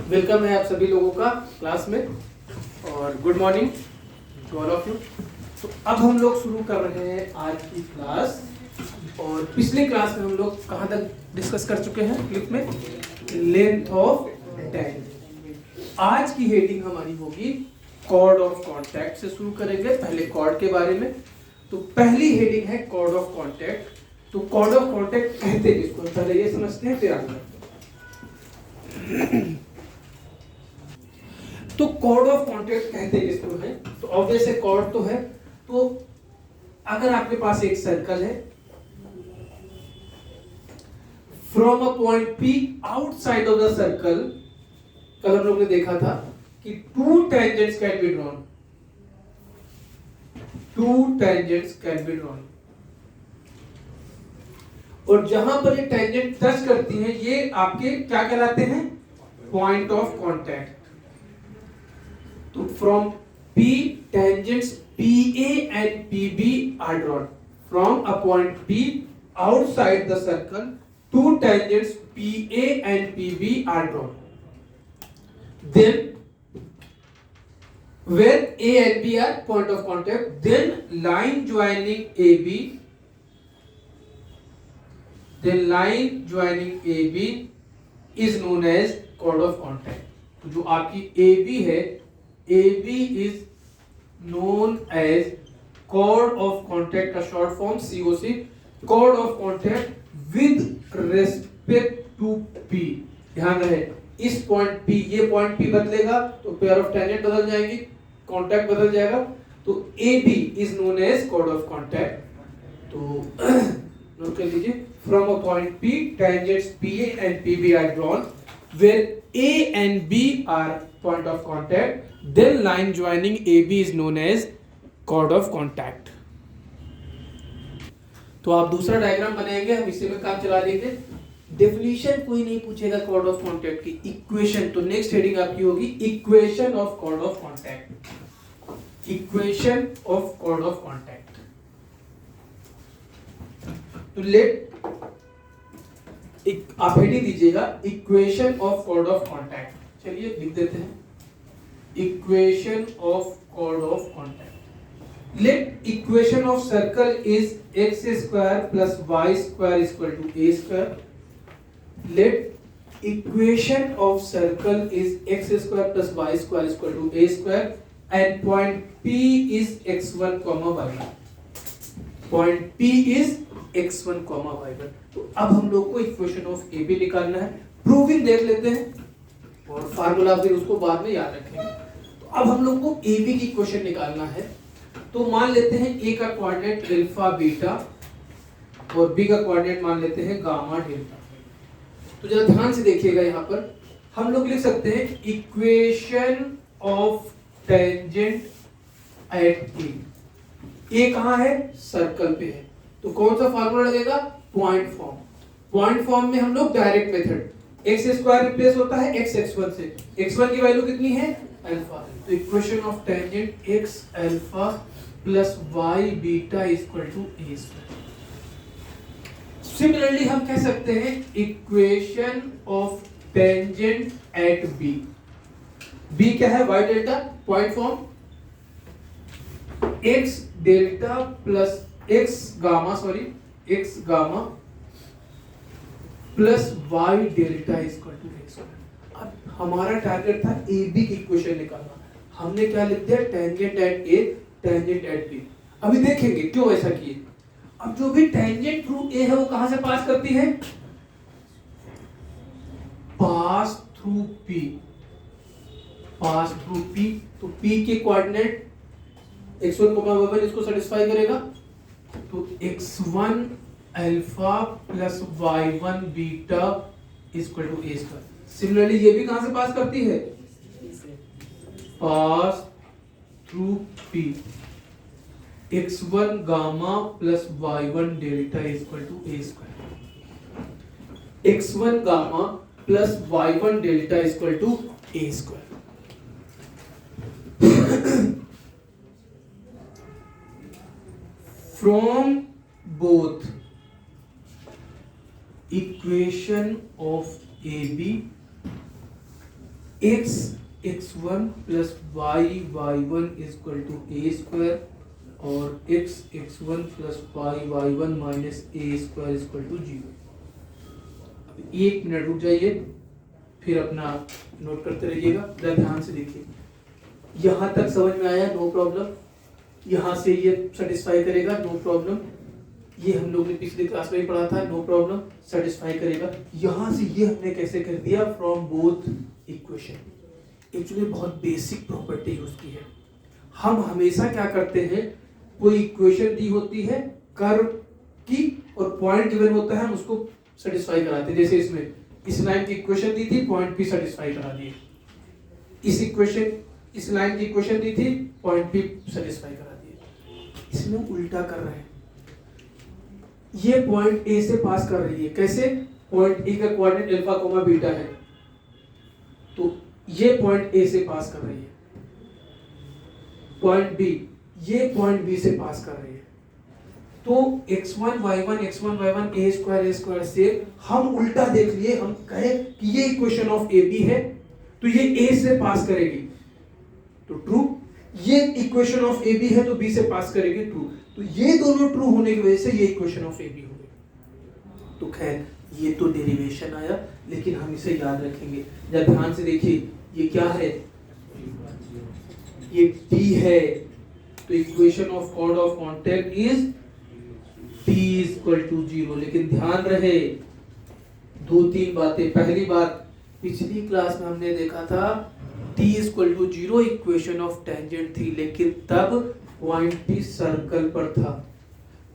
Welcome है आप सभी लोगों का क्लास में और good morning to all of you. तो अब हम लोग शुरू कर रहे हैं आज की क्लास। और पिछली क्लास में हम लोग कहाँ तक डिस्कस कर चुके हैं क्लिप में? Length of tangent. आज की हेडिंग हमारी होगी कॉर्ड ऑफ कॉन्टैक्ट से शुरू करेंगे, पहले कॉर्ड के बारे में। तो पहली हेडिंग है कॉर्ड ऑफ कॉन्टैक्ट। तो कॉर्ड ऑफ कॉन्टैक्ट कहते किसको, पहले ये समझते हैं फिर आगे। तो कॉर्ड ऑफ कॉन्टैक्ट कहते किसको है? तो ऑब्वियस है कॉर्ड तो है। तो अगर आपके पास एक सर्कल है, from a point P outside of the circle, कल हम लोग ने देखा था कि to tangents can be drawn. To tangents can be drawn. और जहां पर ये टेंजेंट टच करती हैं, ये आपके क्या कहलाते हैं? Point of contact. तो from P tangents PA and PB are drawn. From a point P outside the circle, two tangents PA and PB are drawn. Then, where A and B are point of contact, then line joining AB is known as chord of contact. तो जो आपकी AB है, AB is known as chord of contact का short form COC, chord of contact with respect to P। ध्यान रहे, इस point P, ये point P बदलेगा तो पेयर ऑफ टेंजेंट बदल जाएगी, कॉन्टैक्ट बदल जाएगा। तो AB is known as chord of contact। तो नोट कर लीजिए, from a point P tangents PA and PB are drawn where A and B are point of contact, then line joining AB is known as chord of contact। तो आप दूसरा diagram बनाएंगे, हम इसी में काम चला देंगे। डेफिनेशन कोई नहीं पूछेगा कॉर्ड ऑफ कॉन्टैक्ट की, इक्वेशन। तो नेक्स्ट हेडिंग आपकी होगी equation of chord of contact. Equation of chord of contact. तो लेट आप हेडिंग दीजिएगा equation of chord of contact. चलिए लिख देते हैं equation of chord of contact. Let equation of circle is x square plus y square equal to a square. Let equation of circle is x square plus y square equal to a square and point P is x1, y1। Point P is x1, y1। तो अब हम लोग को equation of AB निकालना है। Proving देख लेते हैं और फार्मूला फिर उसको बाद में याद रखेंगे। तो अब हम लोग को AB की इक्वेशन निकालना है। तो मान लेते हैं A का कोऑर्डिनेट अल्फा बीटा और B का कोऑर्डिनेट मान लेते हैं गामा डेल्टा। तो जरा ध्यान से देखिएगा, यहाँ पर हम लोग लिख सकते हैं equation of tangent eight A। A कहाँ है? सर्कल पे है। तो कौन सा फार्मूला लगेगा? Point form. पॉइंट फॉर्म में हम लोग direct method, x square replace होता है x1 से। x1 की वैल्यू कितनी है? अल्फा। तो equation of tangent x alpha plus y beta equal to a square. Similarly हम कह सकते हैं equation of tangent at b। b क्या है? y delta. Point form x delta plus x gamma plus y delta equal to x। अब हमारा target था AB की इक्वेशन निकालना। हमने क्या लिख दिया? Tangent at A, tangent at B। अभी देखेंगे क्यों ऐसा किए। अब जो भी टेंजेंट थ्रू A है वो कहां से पास करती है? Pass through P। Pass through P। तो P के कोऑर्डिनेट x1, y1 इसको सेटिस्फाई करेगा। तो x1 alpha plus y1 beta equal to a square. Similarly ये भी कहां से पास करती है? Pass through P। x1 gamma plus y1 delta equal to a square. x1 gamma plus y1 delta equal to a square. From both equation of A B X x1 plus y1 equal to A square और x1 plus y1 minus A square equal to 0। अब 1 minute रुक जाइए, फिर अपना note करते रहिएगा। ध्यान से देखिए, यहाँ तक समझ में आया, नो प्रॉब्लम। यहाँ से ये सेटिस्फाई करेगा, नो प्रॉब्लम। ये हम लोग ने पिछली क्लास में ही पढ़ा था, नो प्रॉब्लम, सेटिस्फाई करेगा। यहाँ से ये हमने कैसे कर दिया, फ्रॉम बोथ इक्वेशन। एक्चुअली बहुत बेसिक प्रॉपर्टी उसकी है। हम हमेशा क्या करते हैं, कोई इक्वेशन दी होती है कर्व की और पॉइंट गिवन होता है, हम उसको सेटिस्फाई कराते हैं। जैसे इसमें इस लाइन की इक्वेशन दी थी, पॉइंट पी सेटिस्फाई करा दिए। इस लाइन की इक्वेशन दी थी, पॉइंट पी सेटिस्फाई करा दिए। इसमें उल्टा कर रहे हैं, ये पॉइंट ए से पास कर रही है। कैसे? पॉइंट ए का कोऑर्डिनेट अल्फा कोमा बीटा है, तो ये पॉइंट ए से पास कर रही है। पॉइंट बी, ये पॉइंट बी से पास कर रही है। तो x1 y1 a स्क्वायर से हम उल्टा देख लिए, हम कहे कि ये इक्वेशन ऑफ ए बी है, तो ये a से पास करेगी, तो ट्रू। ये इक्वेशन ऑफ ए बी है तो b से पास करेगी, ट्रू। तो ये दोनों ट्रू होने की वजह से ये इक्वेशन ऑफ ए बी हो गई। तो खैर ये तो डेरिवेशन आया, लेकिन हम इसे याद रखेंगे। जरा ध्यान से देखिए, ये क्या है, ये t है, तो equation of chord of contact is t equal to 0। लेकिन ध्यान रहे 2-3 बातें। पहली बात, पिछली क्लास में हमने देखा था t equal to 0 equation of tangent थी, लेकिन तब पॉइंट p सर्कल पर था।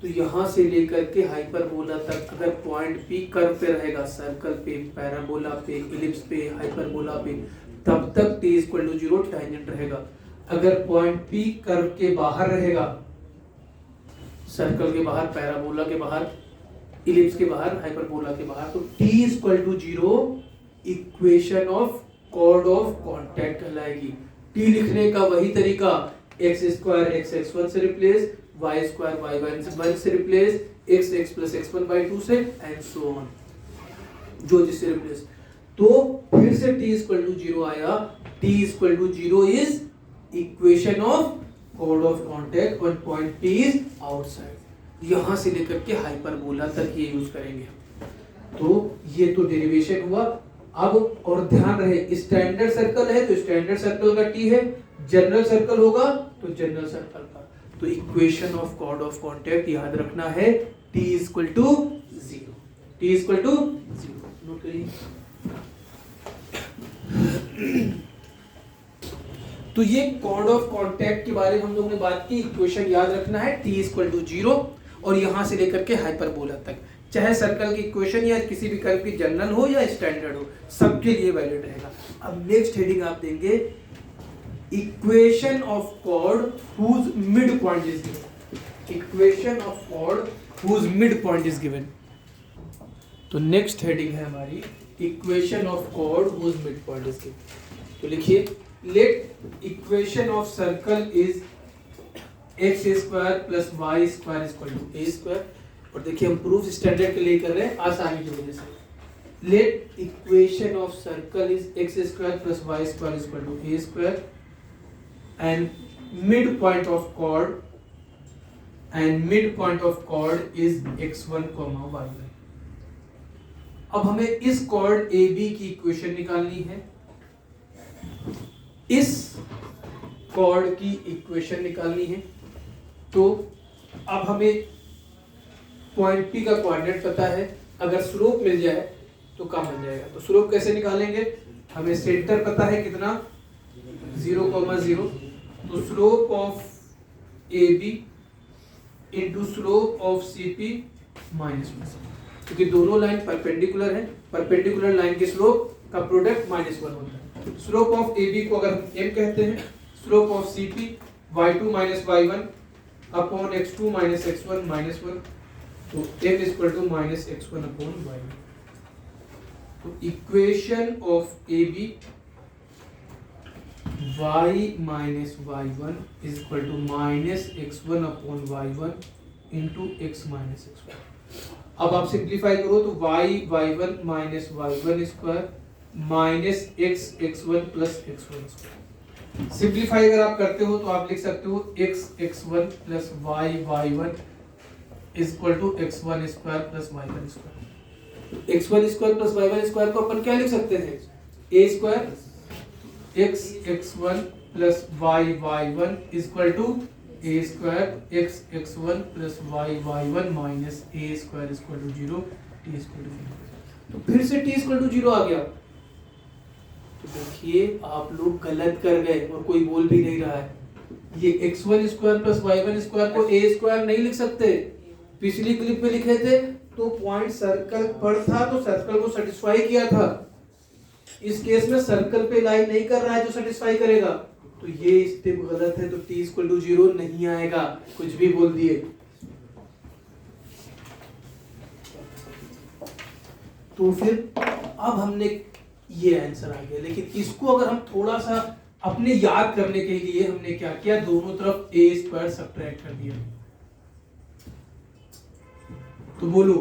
तो यहां से लेकर के हाइपरबोला तक अगर पॉइंट p कर्व पे रहेगा, सर्कल पे, पैराबोला पे, इलिप्स पे, हाइपरबोला पे, तब तक t इक्वल टू 0 टेंजेंट रहेगा। अगर पॉइंट p कर्व के बाहर रहेगा, सर्कल के बाहर, पैराबोला के बाहर, इलिप्स के बाहर, हाइपरबोला के बाहर, तो t equal to 0 equation of chord of contact कहलाएगी। t लिखने का वही तरीका, x स्क्वायर x1 से रिप्लेस, y स्क्वायर y1 से replace, x plus x1 by 2 से, एंड सो ऑन, जो जिससे रिप्लेस। तो फिर से t इक्वल टू 0 आया। t equal to 0 is equation of chord of contact और पॉइंट p इज आउटसाइड। यहां से लेकर के हाइपरबोला तक ये यूज करेंगे। तो ये तो डेरिवेशन हुआ। अब और ध्यान रहे, स्टैंडर्ड सर्कल है तो स्टैंडर्ड सर्कल का t है, जनरल सर्कल होगा तो जनरल सर्कल का। तो equation of chord of contact याद रखना है, t equal to 0। t equal to 0 note करिए। तो ये कॉर्ड ऑफ कांटेक्ट के बारे में हम लोगों ने बात की। इक्वेशन याद रखना है, t इक्वल टू 0 और यहां से लेकर के हाइपरबोला तक, चाहे सर्कल की इक्वेशन या किसी भी कर्व की जनरल हो या स्टैंडर्ड हो, सबके लिए वैलिड रहेगा। अब नेक्स्ट हेडिंग आप देंगे, equation of chord whose mid point is given. Equation of chord whose mid point is given. तो नेक्स्ट हेडिंग है हमारी, equation of chord whose mid point is given. तो लिखिए, let equation of circle is x square plus y square equal to a square. और देखिए हम proof standard के लिए कर रहे हैं आसानी की वजह से। Let equation of circle is x square plus y square equal to a square and mid point of chord is x1, y1। अब हमें इस कॉर्ड AB की इक्वेशन निकालनी है, इस कॉर्ड की इक्वेशन निकालनी है। तो अब हमें पॉइंट P का कोऑर्डिनेट पता है, अगर स्लोप मिल जाए तो काम बन जाएगा। तो स्लोप कैसे निकालेंगे, हमें सेंटर पता है कितना, 0,0। तो slope of AB into slope of CP -1, क्योंकि दोनों लाइन परपेंडिकुलर है, परपेंडिकुलर लाइन के स्लोप का प्रोडक्ट -1 होता है। स्लोप ऑफ AB को अगर हम m कहते हैं, slope of CP y2 minus y1 upon x2 minus x1 -1, तो m equal to minus x1 upon y1। तो equation of AB y minus y1 is equal to minus x1 upon y1 into x minus x1। अब आप simplify करो तो y1 minus y1 square minus x1 plus x1 square. Simplify अगर आप करते हो तो आप लिख सकते हो x1 plus y1 equal to x1 square plus y1 square. x1 square plus y1 square को अपन क्या लिख सकते हैं, a square x1 plus y1 equal to a square x1 plus y1 minus a square equal to 0, t equal to 0। तो फिर से t equal to 0 आ गया। तो देखिए आप लोग गलत कर गए और कोई बोल भी नहीं रहा है। ये x1 square plus y1 square को a स्क्वायर नहीं लिख सकते। पिछली क्लिप में लिखे थे तो पॉइंट सर्कल पर था तो सर्कल को सेटिस्फाई किया था। इस केस में सर्कल पे लाइन नहीं कर रहा है जो सेटिस्फाई करेगा, तो ये स्टेप गलत है। तो t इक्वल टू 0 नहीं आएगा, कुछ भी बोल दिए। तो फिर अब हमने ये आंसर आ गया, लेकिन इसको अगर हम थोड़ा सा अपने याद करने के लिए हमने क्या किया, दोनों तरफ a स्क्वायर सब्ट्रैक्ट कर दिया। तो बोलो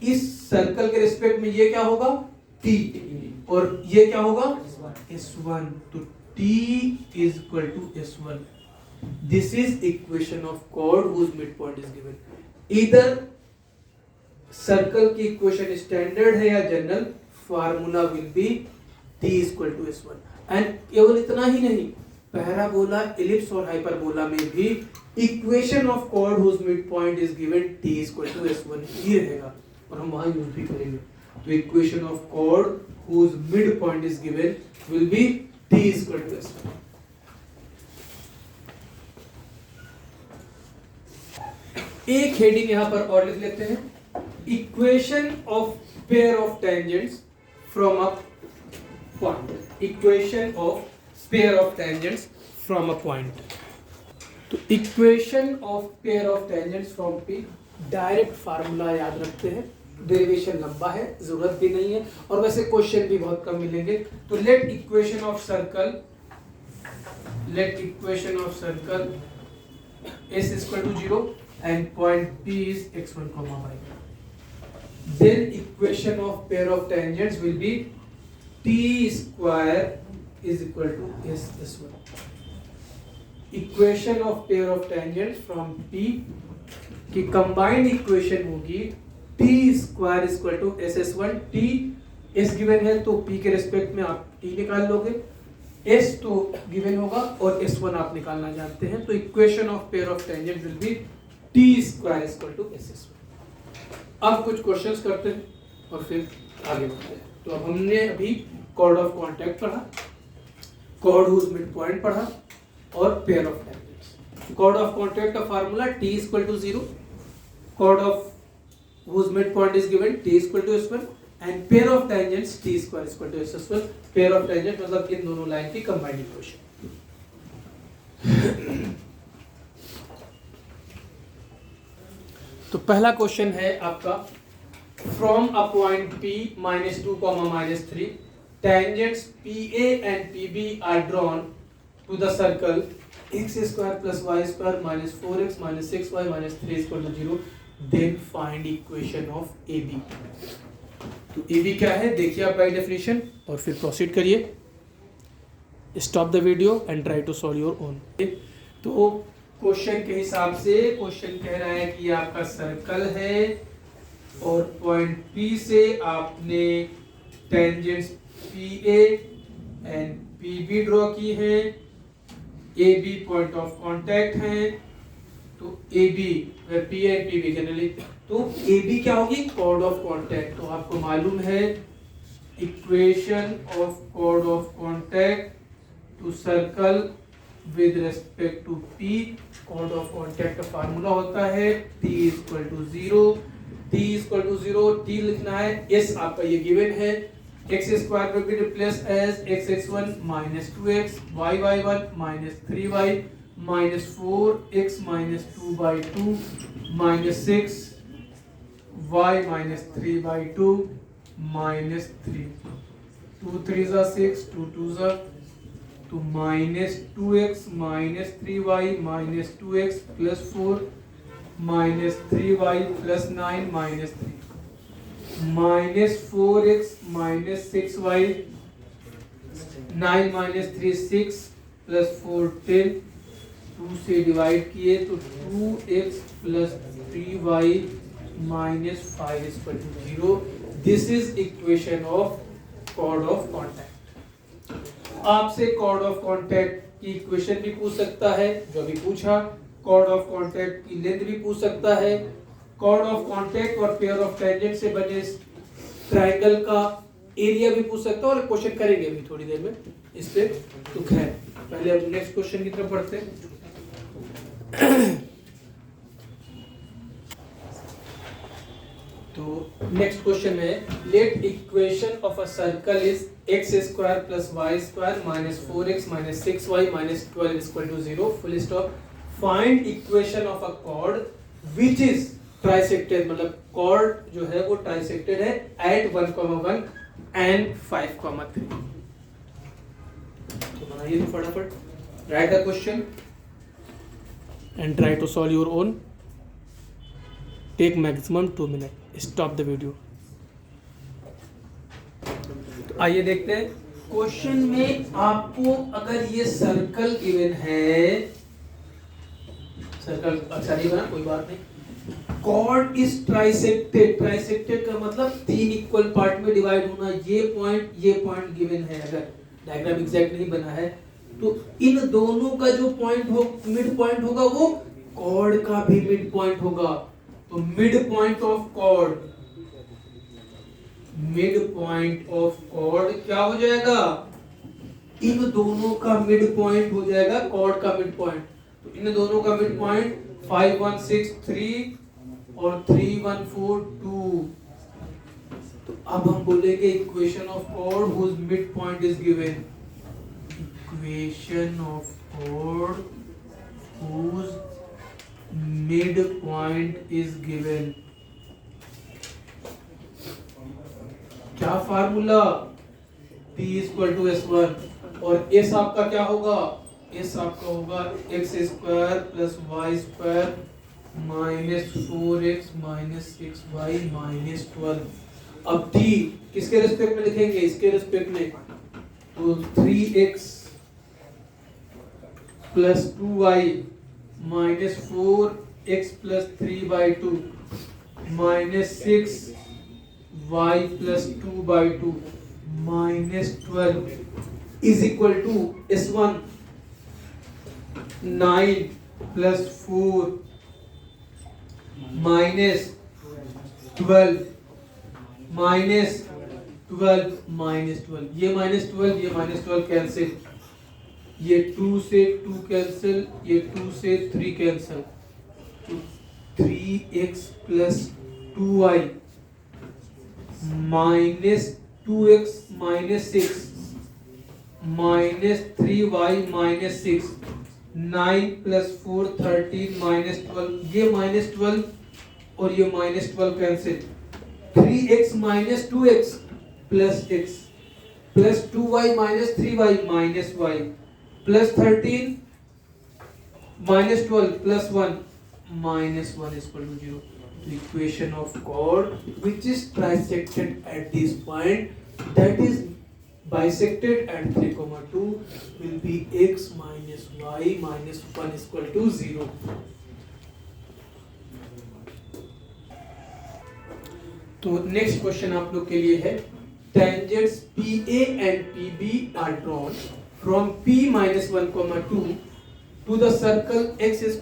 इस सर्कल के रिस्पेक्ट में ये क्या होगा, t, और ये क्या होगा s1। तो t is equal to s1. This is equation of chord whose midpoint is given. Either circle की इक्वेशन स्टैंडर्ड है या general, formula will be t equal to s1। And केवल इतना ही नहीं, पैराबोला, एलिप्स और हाइपरबोला में भी equation of chord whose mid point is given t equal to s1 ही रहेगा और हम वहां यूज भी करेंगे। तो equation of chord whose mid point is given will be t equal to s1। एक हेडिंग यहां पर और लिख लेते हैं, equation of pair of tangents from a point. Equation of pair of tangents from a point. तो equation of pair of tangents from P, direct formula याद रखते हैं, डेरिवेशन लंबा है, जरूरत भी नहीं है, और वैसे क्वेश्चन भी बहुत कम मिलेंगे। तो let equation of circle s equal to 0 and point P is x1, y. Then equation of pair of tangents will be t square is equal to s1. Equation of pair of tangents from P की combined equation होगी t square is equal to s1। t s given है तो P के respect में आप t निकाल लोगे, s तो given होगा और s1 आप निकालना जानते हैं। तो equation of pair of tangents will be t square is equal to s1। अब कुछ क्वेश्चंस करते हैं और फिर आगे बढ़ते हैं। तो अब हमने अभी कॉर्ड ऑफ कॉन्टैक्ट पढ़ा, कॉर्ड हुज मिड पॉइंट पढ़ा और pair of tangents. Chord of contact का formula t equal to 0, chord of whose mid point is given t equal to s1 and pair of tangents t square equal to s1। Pair of tangent मतलब इन दोनों line की combined equation. तो पहला question है आपका, from a point P -2, -3 tangents PA and PB are drawn to the circle x square plus y square minus 4x minus 6y minus 3 equal to 0, then find equation of AB। तो AB क्या है देखिए आप by definition और फिर proceed करिए। Stop the video and try to solve your own. तो question के हिसाब से क्वेश्चन कह रहा है कि आपका सर्कल है और पॉइंट P से आपने tangents PA and PB draw की है, AB पॉइंट ऑफ कांटेक्ट है। तो AB P and PB generally, तो AB क्या होगी, कॉर्ड ऑफ कांटेक्ट। तो आपको मालूम है equation of chord of contact to circle with respect to P, chord of contact का फार्मूला होता है t equal to 0। t equal to 0, t लिखना है, s आपका ये गिवन है, x स्क्वायर पे भी replace as x(x1) minus 2x, y(y1) minus 3y minus 4x minus 2/2 minus 6y minus 3/2 minus 3, 2 3 6, 2 2 तो minus 2x minus 3y minus 2x plus 4 minus 3y plus 9 minus 3। -4x -6y, 9 -3 6 +4 10, 2 से divide किए तो 2x + 3y -5 = 0. This is equation of chord of contact. आपसे chord of contact की equation भी पूछ सकता है, जो अभी पूछा. कॉर्ड ऑफ कॉन्टैक्ट की लेंथ भी पूछ सकता है. कॉर्ड ऑफ कॉन्टैक्ट और पेयर ऑफ टेंजेंट से बने ट्रायंगल का एरिया भी पूछ सकता है, और क्वेश्चन करेंगे अभी थोड़ी देर में इस पे. तो खैर पहले अब नेक्स्ट क्वेश्चन की तरफ बढ़ते हैं. तो नेक्स्ट क्वेश्चन है, late equation of a circle is x² + y² - 4x - 6y - 12 = 0. Full stop. Find equation of a cord which is trisected, मतलब कॉर्ड जो है वो ट्राइसेक्टेड है एट 1,1 एंड 5,3. तो बनाइए तो फटाफट. Write the question and try to solve your own. Take maximum 2 minute. Stop the video. तो आइए देखते हैं क्वेश्चन में. आपको अगर ये सर्कल गिवन है, सर्कल अच्छा नहीं बना कोई बात नहीं. Cord is trisected. ट्राइसेक्टेड का मतलब 3 इक्वल पार्ट में डिवाइड होना. ये पॉइंट गिवन है. अगर डायग्राम एग्जैक्ट नहीं बना है तो इन दोनों का जो पॉइंट हो, मिड पॉइंट होगा, वो कॉर्ड का भी मिड पॉइंट होगा. तो mid point of chord, mid point of chord क्या हो जाएगा? इन दोनों का मिड पॉइंट हो जाएगा कॉर्ड का मिड पॉइंट. तो इन दोनों का मिड पॉइंट 5, 1, 6, 3 और 3, 1, 4, 2. तो अब हम बोलेंगे equation of chord whose mid point is given. Equation of chord whose mid point is given. क्या फार्मूला? P = S1 और S आपका क्या होगा? S आपका होगा x² + y² -4x - 6y - 12. अब t किसके रिस्पेक्ट में लिखेंगे? इसके रिस्पेक्ट में. तो 3x + 2y - 4x + 3/2 - 6y + 2/2 - 12 is equal to S1 9 + 4 - 12 -12 -12. ये -12 ये -12 कैंसिल. ये 2 से 2 कैंसिल, ये 2 से 3 कैंसिल. तो 3x + 2y - 2x - 6 - 3y - 6 9 + 4 13 - 12. ये -12 और ये -12 cancel. 3x - 2x + x + 2y - 3y - y + 13 -12 + 1 - 1 = 0. The equation of chord which is trisected at this point, that is bisected at 3,2 will be x - y - 1 = 0. तो next question आप लोग के लिए है, tangents PA and PB are drawn from P - 1, 2 to the circle x² +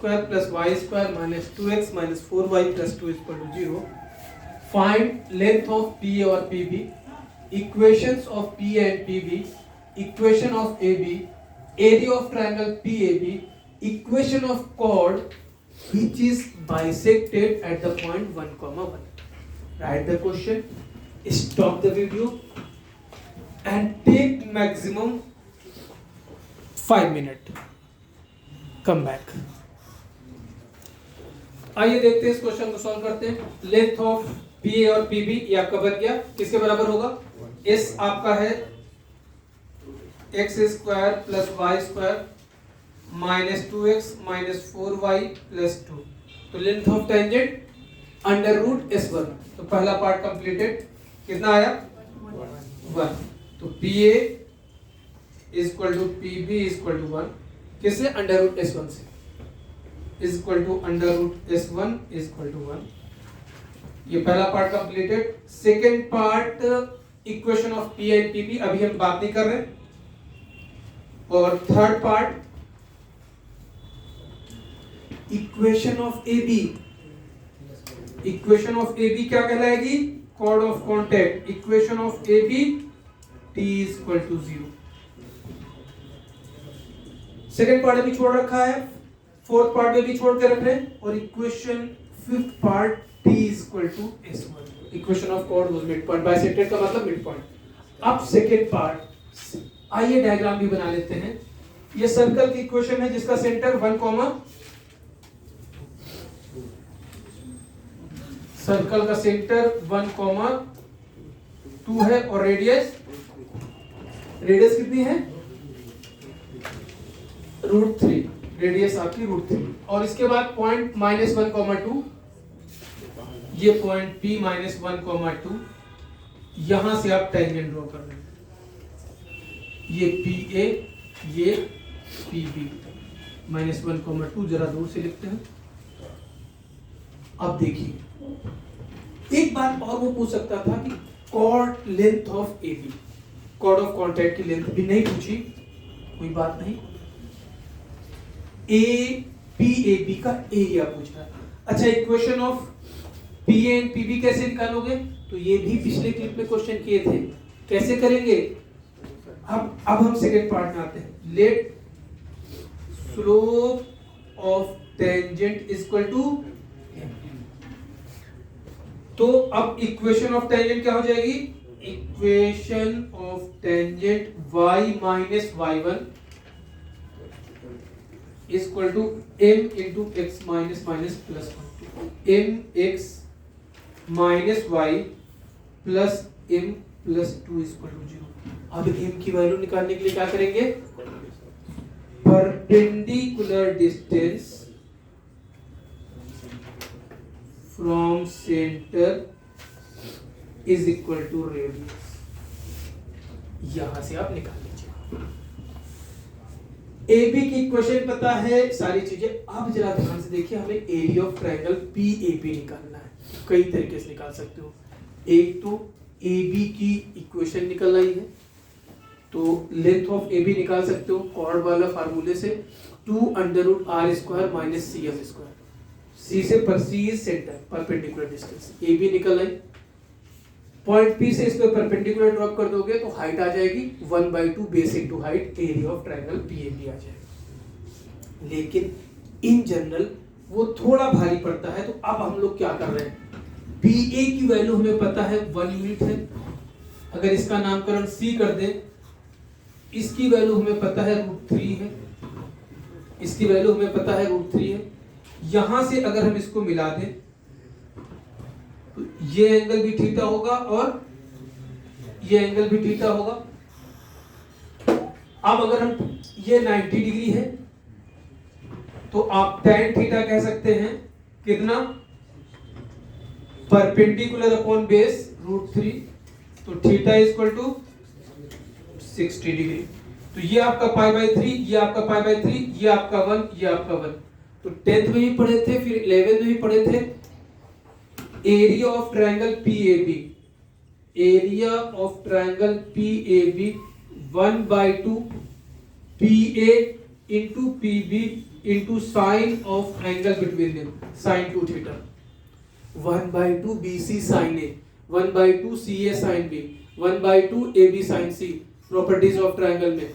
y² - 2x - 4y + 2 = 0. Find length of PA or PB, equations of PA and PB, equation of AB, area of triangle PAB, equation of chord which is bisected at the point 1, 1. Write the question, stop the video and take maximum 5 minutes. Come back. आइए देखते हैं इस question को solve करते हैं. Length of P और PB ये आपका बन गया. किसके बराबर होगा? एस आपका है x² + y² - 2x - 4y + 2. तो length of tangent under root S1। तो पहला पार्ट कंप्लीटेड। कितना आया? 1। तो PA is equal to PB is equal to 1 किससे? अंडर रूट S1 से, is equal to under root S1 is equal to 1। ये पहला part completed. Second part equation of P and PB अभी हम बात नहीं कर रहे। और third part equation of AB। Equation of AB क्या कहलाएगी? Chord of contact. Equation of AB T is equal to 0। Second part अभी छोड़ रखा है, फोर्थ पार्ट में भी छोड़ के रख रहे हैं। और equation fifth part T is equal to S1। Equation of chord was midpoint, bisected का मतलब मिड पॉइंट। अब सेकेंड पार्ट, आइए डायग्राम भी बना लेते हैं। ये सर्कल की इक्वेशन है जिसका सेंटर 1, सर्कल का सेंटर 1, 2 है और रेडियस कितनी है? √3। रेडियस आपकी √3। और इसके बाद पॉइंट -1, 2, ये पॉइंट P -1, 2, यहां से आप टेंजेंट ड्रॉ कर रहे हैं। ये PA, ये PB। -1, 2 जरा दूर से लिखते हैं। अब देखिए, एक बात और वो पूछ सकता था कि chord length of AB, chord of contact की लेंथ भी नहीं पूछी, कोई बात नहीं। PAB का एरिया पूछ रहा है। अच्छा, equation of PA and PB कैसे निकालोगे? तो ये भी पिछले क्लिप में क्वेश्चन किए थे। कैसे करेंगे? अब हम सेकेंड पार्ट में आते हैं। Let slope of tangent is equal to, तो अब इक्वेशन ऑफ टेंजेंट क्या हो जाएगी? Equation of tangent y minus y1 is equal to m into x minus minus plus 1, mx minus y plus m प्लस 2 is equal to 0। अब m की value निकालने के लिए क्या करेंगे? Perpendicular distance from centre is equal to radius, यहां से आप निकाल लीजिए। AB की इक्वेशन पता है, सारी चीजें। अब जरा ध्यान से देखिए, हमें एरिया ऑफ ट्रायंगल PAP निकालना है। कई तरीके से निकाल सकते हो। एक तो AB की इक्वेशन निकल आई है, तो लेंथ ऑफ AB निकाल सकते हो कॉर्ड वाला फार्मूले से, 2√r² माइनस CM²। C से पर C is centre, perpendicular distance. AB निकल आई। पॉइंट P से इसको परपेंडिकुलर ड्रॉप कर दोगे तो हाइट आ जाएगी 1/2 base into height, area of triangle PAP आ जाएगा। लेकिन इन जनरल वो थोड़ा भारी पड़ता है, तो अब हम लोग क्या कर रहे हैं? PA की वैल्यू हमें पता है 1 यूनिट है। अगर इसका नामकरण C कर दें, इसकी वैल्यू हमें पता है √3 है, इसकी वैल्यू हमें पता है √3 है। यहां से अगर हम इसको मिला दें तो ये एंगल भी थीटा होगा और ये एंगल भी थीटा होगा। अब अगर हम, ये 90 डिग्री है, तो आप tan थीटा कह सकते हैं कितना? परपेंडिकुलर अपॉन बेस √3, तो theta is equal to 60 degree. तो ये आपका π/3, ये आपका π/3, ये आपका 1, ये आपका 1। तो 10th में भी पढ़े थे, फिर 11th में भी पढ़े थे। Area of triangle PAB, area of triangle PAB 1/2 PA into PB into sine of angle between them, sin 2 theta. 1/2 BC sin A, 1/2 CA sin B, 1/2 AB sin C, properties of triangle में।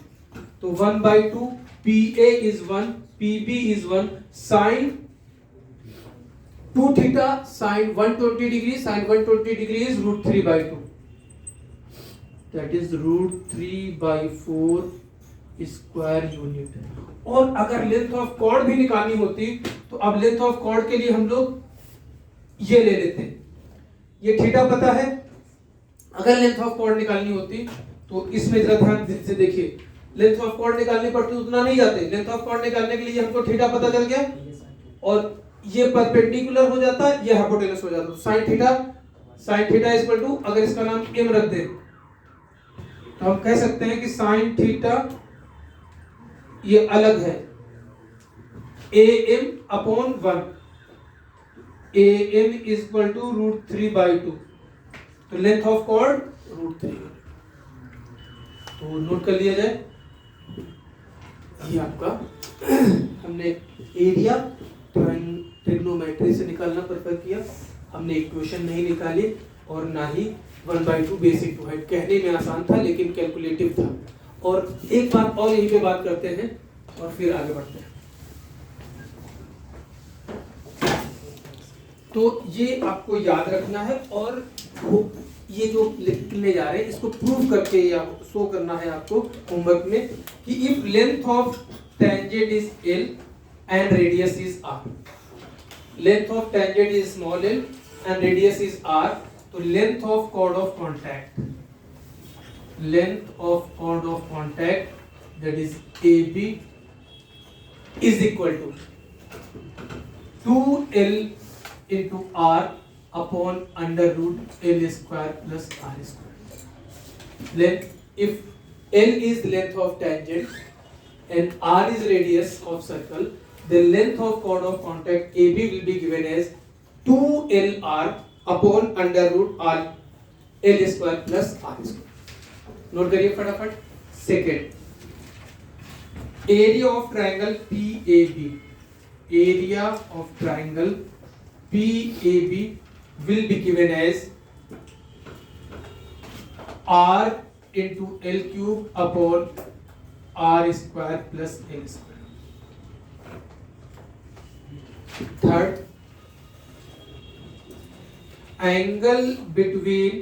तो 1/2 PA is 1, PB is 1, sin 2 theta sin 120 degree, sin 120 degree is √3/2, that is √3/4 square unit. और अगर length of cord भी निकालनी होती, तो अब length of cord के लिए हम लोग ये ले लेते हैं। ये थीटा पता है। अगर लेंथ ऑफ कॉर्ड निकालनी होती तो इसमें जरा ध्यान से देखिए, लेंथ ऑफ कॉर्ड निकालनी पड़ती उतना नहीं जाते। लेंथ ऑफ कॉर्ड निकालने के लिए हमको थीटा पता चल गया और ये परपेंडिकुलर हो जाता, ये हाइपोटेनस हो जाता। तो साइन थीटा इक्वल टू, अगर इसका नाम m रख दे तो हम कह सकते हैं कि साइन थीटा ये अलग है am upon 1, am equal to √3/2, तो लेंथ ऑफ कॉर्ड √3। तो नोट कर लिया जाए, ये आपका हमने एरिया ट्रिग्नोमेट्री से निकालना प्रेफर किया, हमने इक्वेशन नहीं निकाली और ना ही 1/2 बेसिक टू हाइट। कहने में आसान था लेकिन कैलकुलेटिव था। और एक बात और यहीं पे बात करते हैं और फिर आगे बढ़ते हैं। तो ये आपको याद रखना है और ये जो लिखने जा रहे हैं इसको प्रूव करके या शो करना है आपको होमवर्क में कि if length of tangent is L and radius is R, length of tangent is small l and radius is R, तो length of chord of contact, that is AB is equal to 2L into R upon under root L square plus R square. Length, if L is length of tangent and R is radius of circle, the length of chord of contact AB will be given as 2LR upon under root R L square plus R square. Note करिए फटाफट। Second, area of triangle PAB, area of triangle PAB will be given as R into L cube upon R square plus L square. Third, angle between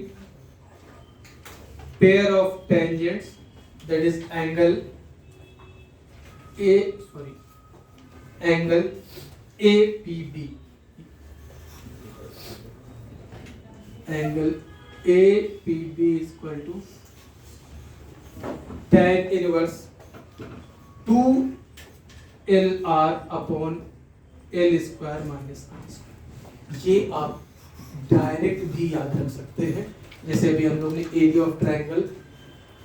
pair of tangents, that is angle APB. Angle APB is equal to tan inverse 2LR upon L square minus R square। ये आप direct भी याद रख सकते हैं, जैसे अभी हम लोग ने एरिया ऑफ ट्रायंगल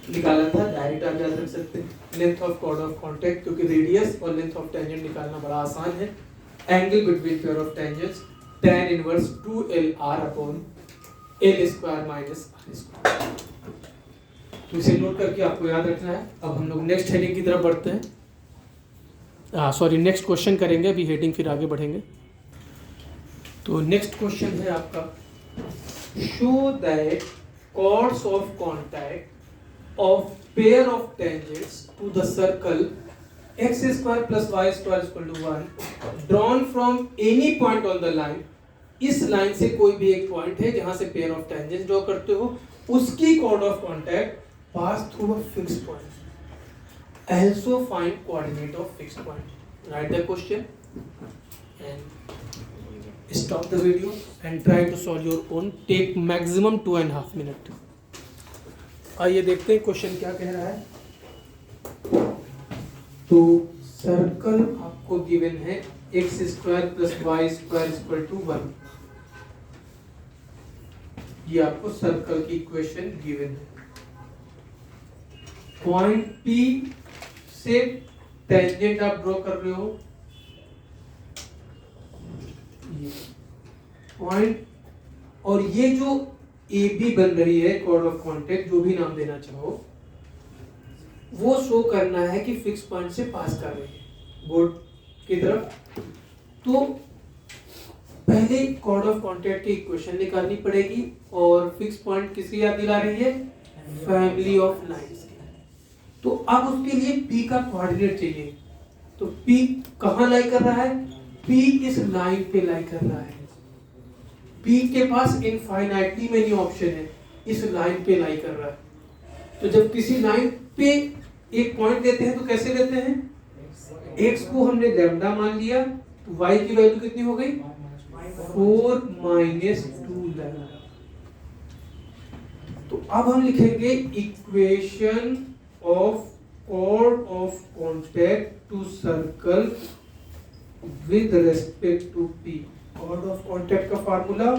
निकाला था, डायरेक्ट आप याद रख सकते हैं। Length of chord of contact, क्योंकि रेडियस और लेंथ ऑफ टेंजेंट निकालना बड़ा आसान है। Angle between pair of tangents tan inverse 2LR upon L square minus R square. तो इसे नोट करके आपको याद रखना है। अब हम लोग नेक्स्ट हेडिंग की तरफ बढ़ते हैं, नेक्स्ट क्वेश्चन करेंगे, अभी हेडिंग फिर आगे बढ़ेंगे। तो नेक्स्ट क्वेश्चन है आपका, show that chords of contact of pair of tangents to the circle x square plus y square is equal to 1 drawn from any point on the line। इस line से कोई भी एक पॉइंट है जहां से पेयर ऑफ टेंजेंट्स ड्रॉ करते हो, उसकी chord of contact pass through a fixed point, also find coordinate of fixed point। Write the question and stop the video and try to solve your own, take maximum 2.5 minutes। आइए देखते हैं question क्या कह रहा है। तो circle आपको given है x square plus y square equal to 1, ये आपको सर्कल की इक्वेशन गिवन है। पॉइंट P से टेंजेंट आप ड्रॉ कर रहे हो, ये पॉइंट, और ये जो AB बन रही है कॉर्ड ऑफ कॉन्टैक्ट, जो भी नाम देना चाहो, वो शो करना है कि फिक्स पॉइंट से पास कर रही है बोर्ड की तरफ। तो पहले कॉर्ड ऑफ कॉन्टैक्ट की इक्वेशन निकालनी पड़ेगी और फिक्स पॉइंट किसकी याद दिला रही है, फैमिली ऑफ लाइंस की। तो अब उसके लिए P का कोऑर्डिनेट चाहिए। तो P कहाँ लाई कर रहा है, P इस लाइन पे लाई कर रहा है। P के पास इनफाइनाइटली मेनी ऑप्शन है, इस लाइन पे लाई कर रहा है। तो जब किसी लाइन पे एक पॉइंट देते हैं तो कैसे लेते हैं, x को हमने लैम्डा मान लिया, तो y की वैल्यू कितनी हो गई, 4 माइनस 2 लैम्डा। तो अब हम लिखेंगे equation of chord of contact to circle with respect to P। Chord of contact का फार्मूला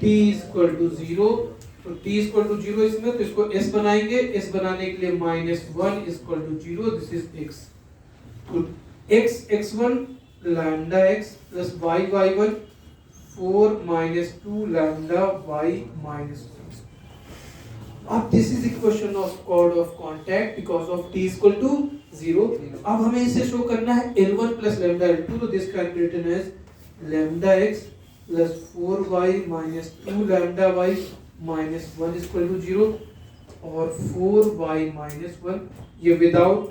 T इक्वल टू 0। तो T इक्वल टू 0 इसमें, तो इसको S बनाएंगे। S बनाने के लिए -1 equal to 0, this is x। तो x x1 lambda x plus y y1 4 -2 lambda y -1। अब this is equation of chord of contact because of T equal to 0। अब हमें इसे शो करना है L1 प्लस लैम्डा L2, तो this can be written as lambda x plus 4y -2 lambda y -1 equal to 0 और 4y -1 ये without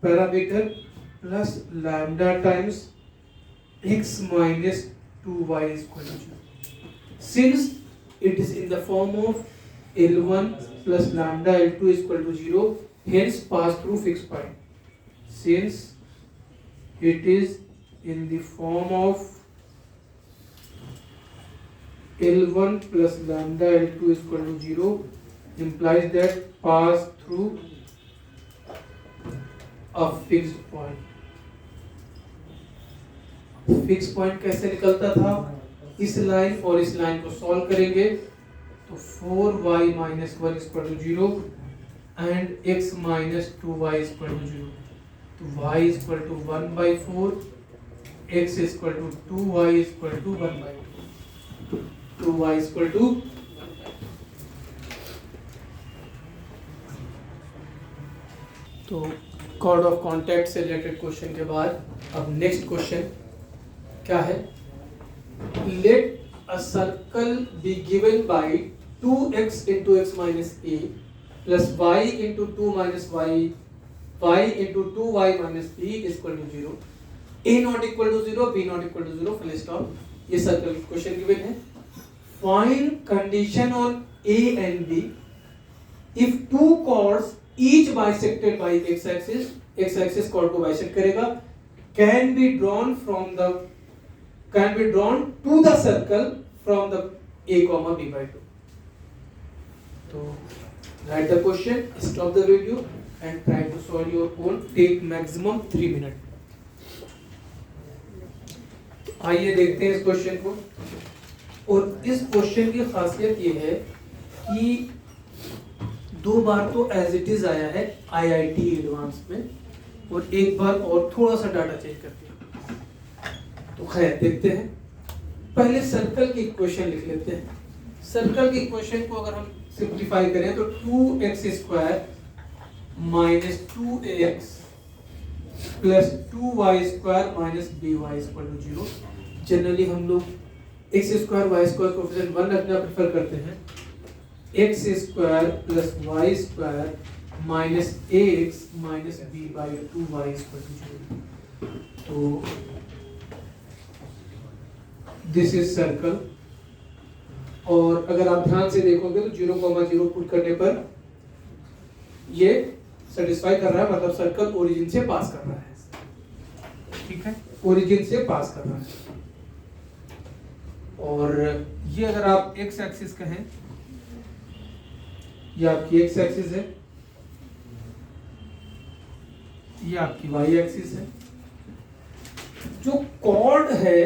parameter plus lambda times x -2y equal to 0। Since it is in the form of L1 plus lambda L2 is equal to 0, hence pass through fixed point. Since it is in the form of L1 plus lambda L2 is equal to 0, implies that pass through a fixed point. Fixed point कैसे निकलता था? इस line और इस line को solve करेंगे तो 4y -1 equal to 0 and x -2y equal to 0। तो y equal to 1/4, x equal to 2y equal to 1/2, 2y equal to. तो कॉर्ड ऑफ कॉन्टैक्ट से रिलेटेड क्वेश्चन के बाद अब नेक्स्ट क्वेश्चन क्या है? Let a circle be given by 2x into x minus a plus y into 2 minus y into 2y minus b is equal to 0। a not equal to 0, b not equal to 0, full stop। ये circle question given है। Find condition on a and b if two chords each bisected by x axis chord को bisect करेगा, can be drawn to the circle from the a comma b by 2। तो write the question, stop the video and try to solve your own, take maximum 3 minutes। आइए देखते हैं इस question को। और इस क्वेश्चन की खासियत ये है कि 2 बार तो एज इट इज आया है IIT एडवांस में और एक बार और थोड़ा सा डाटा चेंज करके। तो खैर देखते हैं। पहले सर्कल की इक्वेशन लिख लेते हैं। सर्कल की इक्वेशन को अगर हम सिंप्लीफाई करें तो 2x square minus 2ax plus 2y square minus by equal to 0। Generally हम लोग x square y square coefficient 1 रखना प्रेफर करते हैं। x square plus y square minus ax minus b by 2y equal to 0। तो this is circle. और अगर आप ध्यान से देखोगे तो 0,0 पुट करने पर ये सेटिस्फाई कर रहा है, मतलब सर्कल ओरिजिन से पास कर रहा है। ठीक है, ओरिजिन से पास कर रहा है। और ये अगर आप एक्स एक्सिस कहें, ये आपकी एक्स एक्सिस है, ये आपकी वाई एक्सिस है। जो कॉर्ड है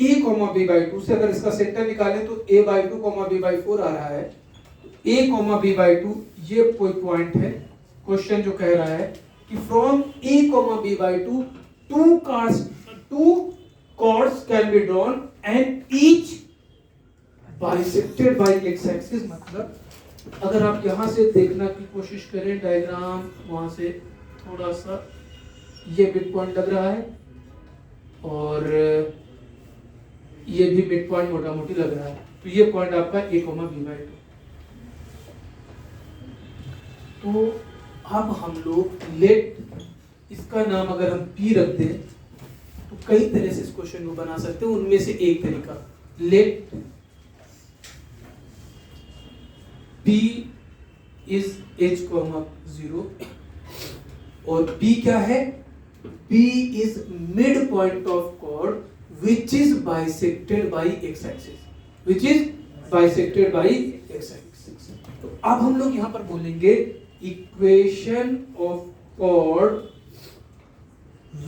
a, b/2 से अगर इसका सेंटर निकालें तो a/2, b/4 आ रहा है। a, b/2 ये कोई पॉइंट है। क्वेश्चन जो कह रहा है कि from a, b/2 two chords can be drawn and each bisected by x axis। मतलब अगर आप यहां से देखना की कोशिश करें डायग्राम, वहां से थोड़ा सा ये मिड पॉइंट लग रहा है और ये भी मिड पॉइंट मोटा मोटी लग रहा है। तो ये पॉइंट आपका a, b/2। तो अब हम लोग लेट, इसका नाम अगर हम p रख दें तो कई तरह से इस क्वेश्चन को बना सकते हैं। उनमें से एक तरीका, लेट p इज h, 0 और p क्या है? p is mid point of chord which is bisected by x axis, which is bisected by x axis। तो अब हम लोग यहां पर बोलेंगे equation of chord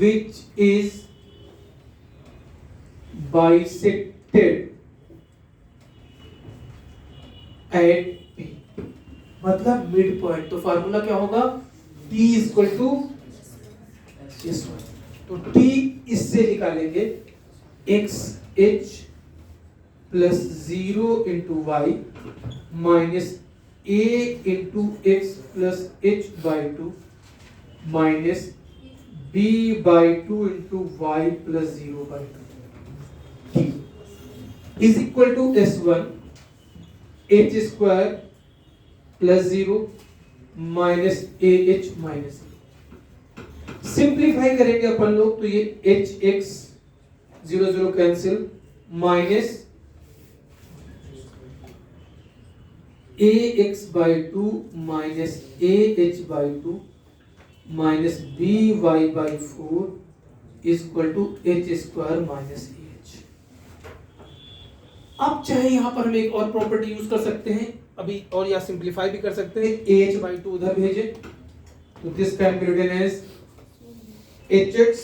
which is bisected eight P, मतलब मिड पॉइंट। तो फार्मूला क्या होगा, T इक्वल टू S1। तो T इससे निकालेंगे x h plus 0 into y minus a into x plus h by two minus b by two into y plus 0 by two. T is equal to S1 h square plus 0 minus A H minus. Simplify करेंगे अपन लोग तो ये h x 0 0 cancel minus a x by two minus A H by two minus b y by 4 equal to H square minus A H. अब चाहे यहां पर हम एक और प्रॉपर्टी यूज कर सकते हैं अभी, और या सिंप्लीफाई भी कर सकते हैं। ए एच बाई टू उधर भेजे तो this can be written as h x,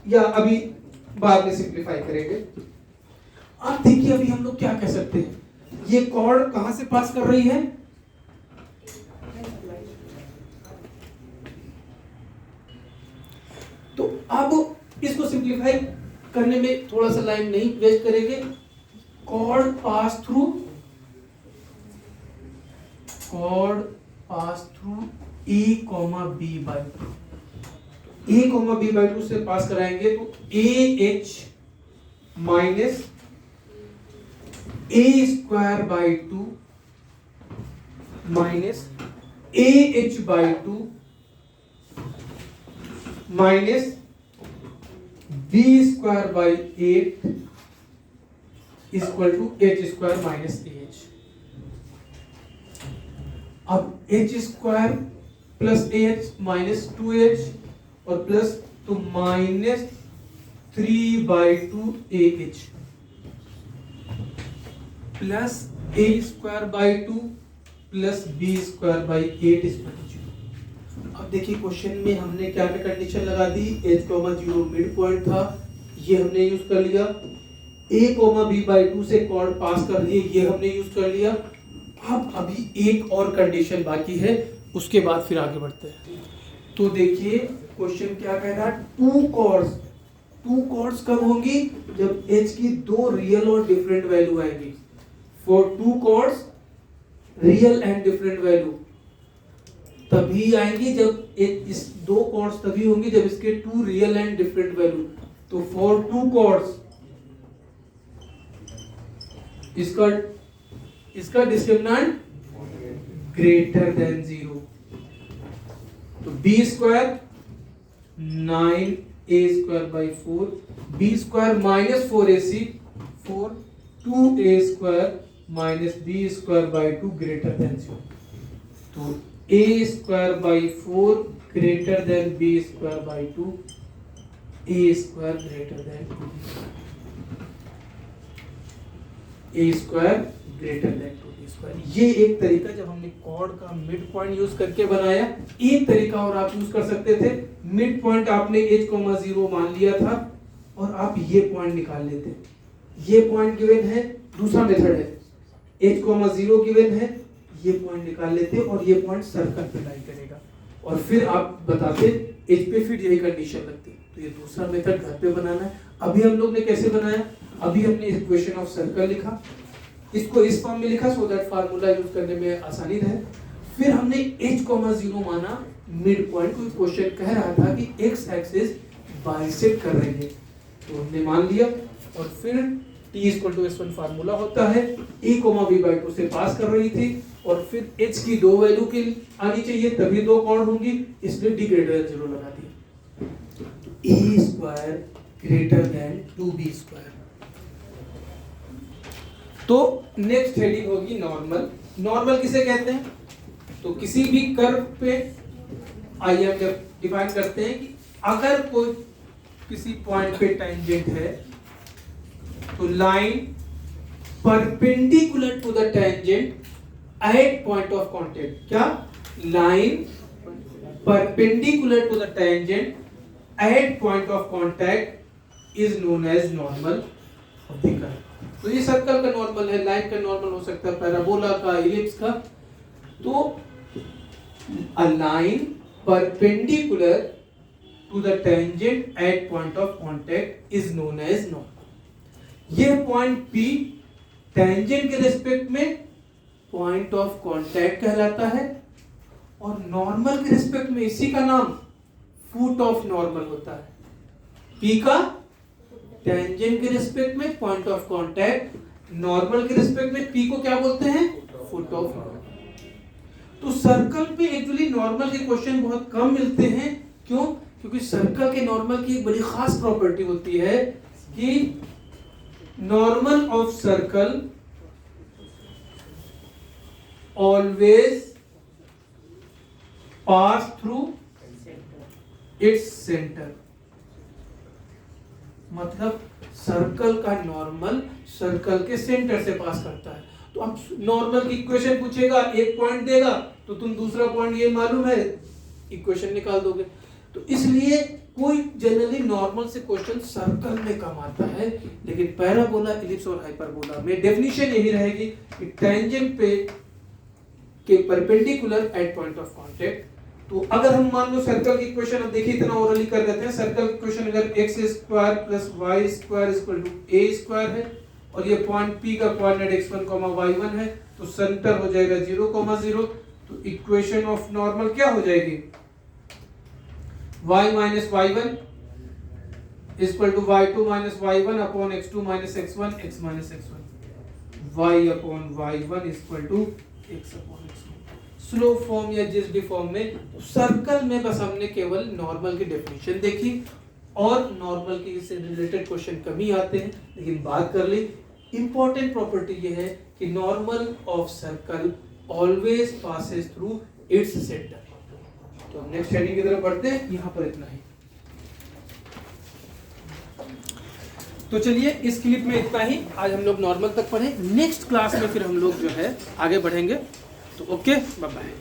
या अभी बाद में सिंप्लीफाई करेंगे। अब देखिए अभी हम लोग क्या कह सकते हैं, ये कॉर्ड कहां से पास कर रही है, तो अब इसको सिंप्लीफाई करने में थोड़ा सा लाइन नहीं वेस्ट करेंगे। Chord pass through A comma B by two, A comma B by two से पास कराएंगे तो A H minus A square by two minus A H by two minus B square by 8 equal to H square minus A H. अब H square plus A H minus 2h और plus तो minus 3/2 A H plus A square by 2 plus B square by 8 equal to 0। अब देखिए question में हमने क्या क्या condition लगा दी, h, 0 मिड पॉइंट था, ये हमने यूज कर लिया। a, b बाई 2 से कॉर्ड पास कर दिए, ये हमने यूज कर लिया। अब अभी एक और कंडीशन बाकी है, उसके बाद फिर आगे बढ़ते हैं। तो देखिए क्वेश्चन क्या कह रहा है, टू कॉर्ड्स कब होंगी, जब h की दो रियल और डिफरेंट वैल्यू आएगी। For two chords real and different value तभी आएंगी जब इस दो कॉर्ड्स तभी होंगी जब इसके two real and different value. तो फॉर टू कॉर्ड्स इसका डिस्क्रिमिनेंट ग्रेटर देन 0, तो b square 9a square by 4, b square minus 4ac 4, 2a square minus B square by 2 greater than 0। तो a square by 4 greater than b square by 2, a square greater than 2b, a square greater than 2b square. ये एक तरीका जब हमने cord का mid point use करके बनाया। एक तरीका और आप यूज कर सकते थे, मिड पॉइंट आपने h, 0 मान लिया था और आप ये पॉइंट निकाल लेते। ये पॉइंट गिवन है, दूसरा मेथड है, h, 0 गिवन है, ये पॉइंट निकाल लेते और ये पॉइंट सर्कल पे लाई करेगा और फिर आप बताते h पे फिर यही कंडीशन लगती। तो ये दूसरा मेथड घर पे बनाना है। अभी हम लोग ने कैसे बनाया, अभी हमने इक्वेशन ऑफ सर्कल लिखा, इसको इस फॉर्म में लिखा सो दैट फार्मूला यूज करने में आसानी रहे। फिर हमने h, 0 माना मिड पॉइंट। कोई क्वेश्चन कह रहा था कि x एक्सिस बाइसेक्ट कर रही है, तो हमने मान लिया और फिर t = s1 फार्मूला होता है, a, b बाई 2 से पास कर रही थी और फिर h की दो वैल्यू की आनी चाहिए तभी दो कॉर्ड होंगी, इसलिए d ग्रेटर देन 0 लगा दिया। a square greater than 2b square. तो नेक्स्ट हेडिंग होगी नॉर्मल। नॉर्मल किसे कहते हैं, तो किसी भी कर्व पे आइए हम जब डिफाइन करते हैं कि अगर कोई किसी पॉइंट पे टेंजेंट है तो line perpendicular to the tangent at point of contact. क्या, line perpendicular to the tangent at point of contact is known as normal of the curve. तो ये सर्कल का नॉर्मल है, लाइन का नॉर्मल हो सकता है, पैराबोला का, इलिप्स का। तो a line perpendicular to the tangent at point of contact is known as normal. ये पॉइंट P टेंजेंट के रिस्पेक्ट में पॉइंट ऑफ कांटेक्ट कहलाता है, और नॉर्मल के रिस्पेक्ट में इसी का नाम फुट ऑफ नॉर्मल होता है। P का टेंजेंट के रिस्पेक्ट में पॉइंट ऑफ कांटेक्ट, नॉर्मल के रिस्पेक्ट में P को क्या बोलते हैं? Foot of normal. तो सर्कल पे एक्चुअली नॉर्मल के क्वेश्चन बहुत कम मिलते हैं। क्यों? क्योंकि सर्कल के नॉर्मल की एक बड़ी खास प्रॉपर्टी होती है कि normal of circle always pass through its centre. मतलब सर्कल का नॉर्मल सर्कल के सेंटर से पास करता है। तो अब नॉर्मल की इक्वेशन पूछेगा, एक पॉइंट देगा तो तुम दूसरा पॉइंट ये मालूम है, इक्वेशन निकाल दोगे। तो इसलिए कोई जनरली नॉर्मल से क्वेश्चन सर्कल में कम आता है, लेकिन पैराबोला, इलिप्स और हाइपरबोला में डेफिनेशन यही रहेगी कि टेंजेंट पे के perpendicular eight point of contact. तो अगर हम मान लो सर्कल की इक्वेशन, अब देखिए इतना ओरली कर देते हैं। सर्कल की इक्वेशन अगर x square plus y square equal to a square है, और ये पॉइंट P का कोऑर्डिनेट x1, y1 है, तो सेंटर हो जाएगा 0, 0। तो इक्वेशन ऑफ नॉर्मल क्या हो जाएगी? y minus y1 equal to y2 minus y1 upon x2 minus x1, x minus x1, y upon y1 equal to x upon x1। Slope form या जिस फॉर्म में। सर्कल में बस हमने केवल नॉर्मल की डेफिनेशन देखी, और नॉर्मल की इससे रिलेटेड क्वेश्चन कम ही आते हैं, लेकिन बात कर ली। इंपॉर्टेंट प्रॉपर्टी ये है कि normal of circle always passes through its centre. तो हम नेक्स्ट हेडिंग की तरफ बढ़ते हैं, यहाँ पर इतना ही। तो चलिए इस क्लिप में इतना ही। आज हम लोग नॉर्मल तक पढ़े, नेक्स्ट क्लास में फिर हम लोग जो है आगे बढ़ेंगे। तो ओके, बाय बाय।